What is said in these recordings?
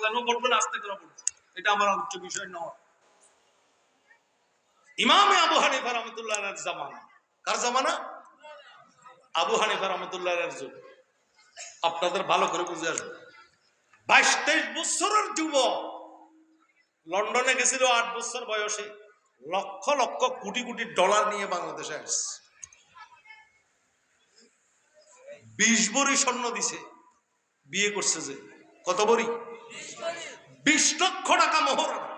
কেন পড়বেন, আস্তে কেন পড়বেন, এটা আমার উচ্চ বিষয় নয়। ইমামে আবু হানিফা রহমতুল্লাহর জামানা, কার জামানা? আবু হানিফা রহমতুল্লাহর যুগ। আপনাদের ভালো করে বুঝে আসবে, 22-23 বছরের যুবক লন্ডনে গেছিল 8 বছর বয়সে, লক্ষ লক্ষ কোটি কোটি ডলার নিয়ে বাংলাদেশে আসছে। 20 ভরি স্বর্ণ দিছে, বিয়ে করছে যে কত ভরি? 20 লক্ষ টাকা মোহরানা।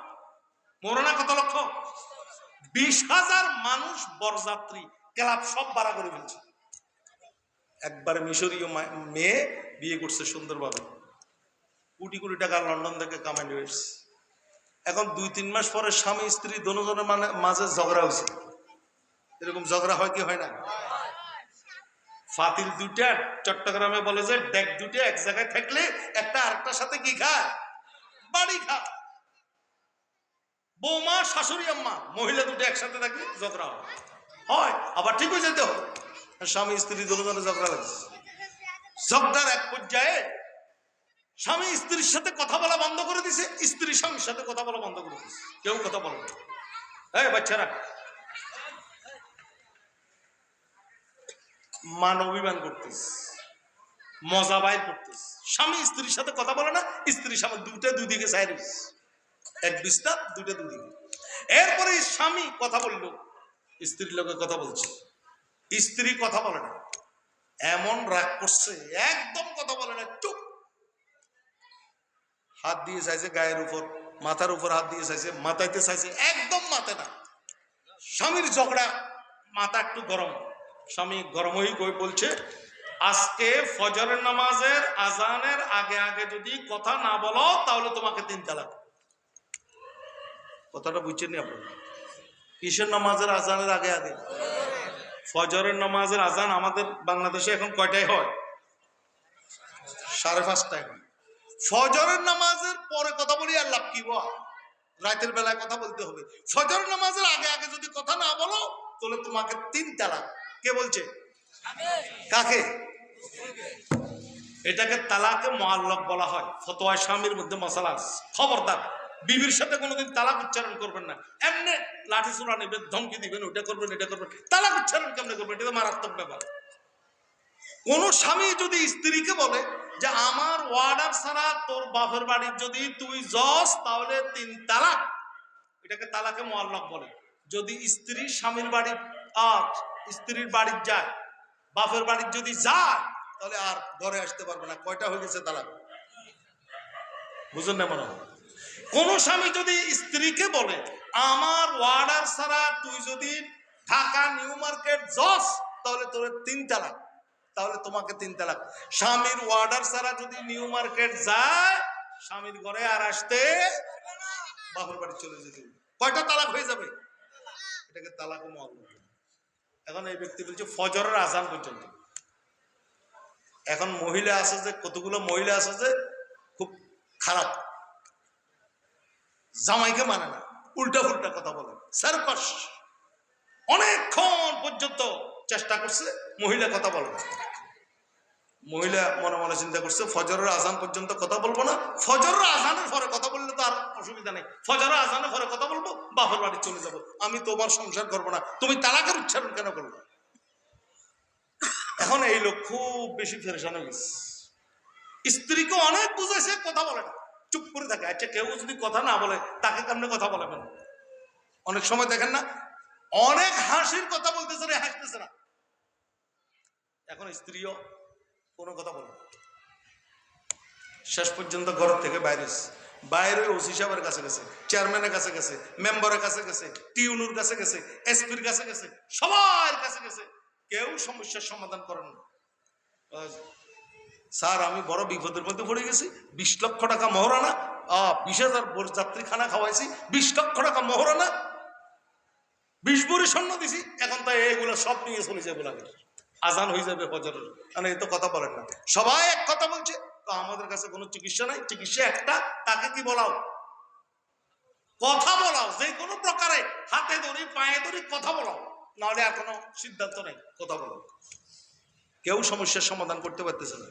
মোহরানা কত লক্ষ? 20,000 মানুষ বরযাত্রী, ক্লাব সব ভাড়া করে ফেলছে। একবারে মিশরীয় মেয়ে বিয়ে করছে সুন্দরভাবে, কোটি কোটি টাকা লন্ডন থেকে কামাই নিয়ে এসছে। এখন 2-3 মাস পরে স্বামী স্ত্রী দুজনের মাঝে ঝগড়া হয়েছে। এরকম ঝগড়া হয় কি হয় না? ফাতিল দুইটা চট্টগ্রামে বলে যে ডেক দুইটা এক জায়গায় থাকলে একটা আরেকটার সাথে কি খায়? বাড়ি খায়। বৌমা শাশুড়ি আম্মা মহিলা দুটো একসাথে থাকলে ঝগড়া হয়, আবার ঠিক হয়ে যেতে হয়। স্বামী স্ত্রী দুজনে ঝগড়া লাগছে। ঝগড়ার এক পর্যায়ে স্বামী স্ত্রীর সাথে কথা বলা বন্ধ করে দিছে, স্ত্রী স্বামীর সাথে কথা বলা বন্ধ করে দিছে। কেউ কথা বলে না। এই বাচ্চারা মান অভিমান করতেছে, মজা বাইর করতেছে। স্বামী স্ত্রীর সাথে কথা বলে না, স্ত্রী স্বামী দুইটা দুদিকে চাই রয়েছে, এক বিস্তা দুইটা দুদিকে। এরপরে স্বামী কথা বললো, স্ত্রীর লোকের কথা বলছে, স্ত্রী কথা বলে না, এমন রাগ করছে একদম কথা বলে না, চুপ। হাত দিয়ে চাইছে গায়ের উপর, মাথার উপর হাত দিয়ে চাইছে, মাথাইতে চাইছে, একদম মাথা না। স্বামীর ঝগড়া, মাথা একটু গরম। স্বামী গরম হয়ে কই বলছে, আজকে ফজরের নামাজের আজানের আগে আগে যদি কথা না বলো তাহলে তোমাকে 3 তালাক। কথাটা বুঝছেন নি আপনারা? কিসের নামাজের আজানের আগে আগে? ফজরের নামাজের আজান আমাদের বাংলাদেশে এখন কয়টায় হয়? 5:30টায় হয়। ফজরের নামাজের পরে কথা বলি আর লাভ কি? রাতের বেলায় কথা বলতে হবে। ফজরের নামাজের আগে আগে যদি কথা না বলো তাহলে তোমাকে 3 তালাক। কে বলছে? কাকে? এটাকে তালাকে মুআল্লাক বলা হয়। ফতোয়া স্বামীর মধ্যে মাসালা আছে। খবরদার বিবির সাথে কোনোদিন তালাক উচ্চারণ করবেন না। এমনি লাঠি ছোড়া নেবেন, ধমকি দিবেন, ওটা করবেন এটা করবেন, তালাক উচ্চারণ কেমনে করবেন? এটা তো মারাত্মক ব্যাপার। কোন স্বামী যদি স্ত্রীকে বলে যে আমার ওয়ার্ডার ছাড়া তোর বাপের বাড়ির যদি তুই যাস তাহলে 3 তালাক, এটাকে তালাকে মুআল্লাক বলে। যদি স্ত্রী স্বামীর বাড়ি আর স্ত্রীর বাড়ি যায়, বাপের বাড়ির যদি যায় তাহলে আর ঘরে আসতে পারবে না। কয়টা হয়ে গেছে তালাক? বুঝুন না মনে হয়। কোন স্বামী যদি স্ত্রীকে বলে আমার ওয়ার্ডার ছাড়া তুই যদি ঢাকা নিউ মার্কেট যাস তাহলে তোর 3 তালাক, তাহলে তোমাকে 3 তালাক। স্বামীর ওয়ার্ডার ছাড়া যদি নিউ মার্কেট যায়, স্বামীর ঘরে আর আসতে, বাপের বাড়ি চলে যেতে, কয়টা তালাক হয়ে যাবে? এটাকে তালাক মুআল্লাক। এখন এই ব্যক্তি বলছে ফজরের আজান পর্যন্ত। এখন মহিলা আছে যে, কতগুলো মহিলা আছে যে খুব খারাপ, জামাইকে মানে না, উল্টা ফুল্টা কথা বলে, সারপাস। অনেকক্ষণ পর্যন্ত চেষ্টা করছে মহিলা কথা বলে। মহিলা মনে মনে চিন্তা করছে ফজরের আজান পর্যন্ত কথা বলবো না, ফজরের আজানের পরে কথা বললে তো আর অসুবিধা নেই, ফজরের আজানের পরে কথা বলবো, বাপের বাড়ি চলে যাবো, আমি তোমার সংসার করবো না, তুমি তালাকের উচ্চারণ কেন করবো? এখন এই লোক খুব বেশি পেরেশান হয়ে গেছে। স্ত্রীকে অনেক বুঝাইছে, কথা বলে না, চুপ করে থাকে। আচ্ছা কেউ যদি কথা না বলে তাকে কেমনে কথা বলাবেন? অনেক সময় দেখেন না, অনেক হাসির কথা বলতেছে না, হাসতেছে না। এখন স্ত্রীও কোনো কথা বলে না। শেষ পর্যন্ত ঘর থেকে বাইরে ওসি সাহেবের কাছে গেছে, চেয়ারম্যানের কাছে গেছে, মেম্বারের কাছে গেছে, টিউনুর কাছে গেছে, এসপির কাছে গেছে, সবার কাছে গেছে, কেউ সমস্যার সমাধান করেন না। স্যার আমি বড় বিপদের মধ্যে পড়ে গেছি, 20 লক্ষ টাকা মোহরানা, 20,000 যাত্রী খানা খাওয়াইছি, 20 লক্ষ টাকা মোহরানা, 20 ভরি স্বর্ণ দিছি, এখন তাই এগুলো সব নিয়ে চলে যাবে, বলে আজান হয়ে যাবে ফজরের। মানে এই তো কথা বলেন না, সবাই এক কথা বলছে। তো আমাদের কাছে কোনো চিকিৎসা নাই, চিকিৎসা একটা, তাকে কি বলাও? কথা বলাও, যে কোনো প্রকারে হাতে ধরি পায়ে ধরি কথা বলাও, নাহলে আর কোনো সিদ্ধান্ত নেই, কথা বলো। কেউ সমস্যার সমাধান করতে পারতেছে না।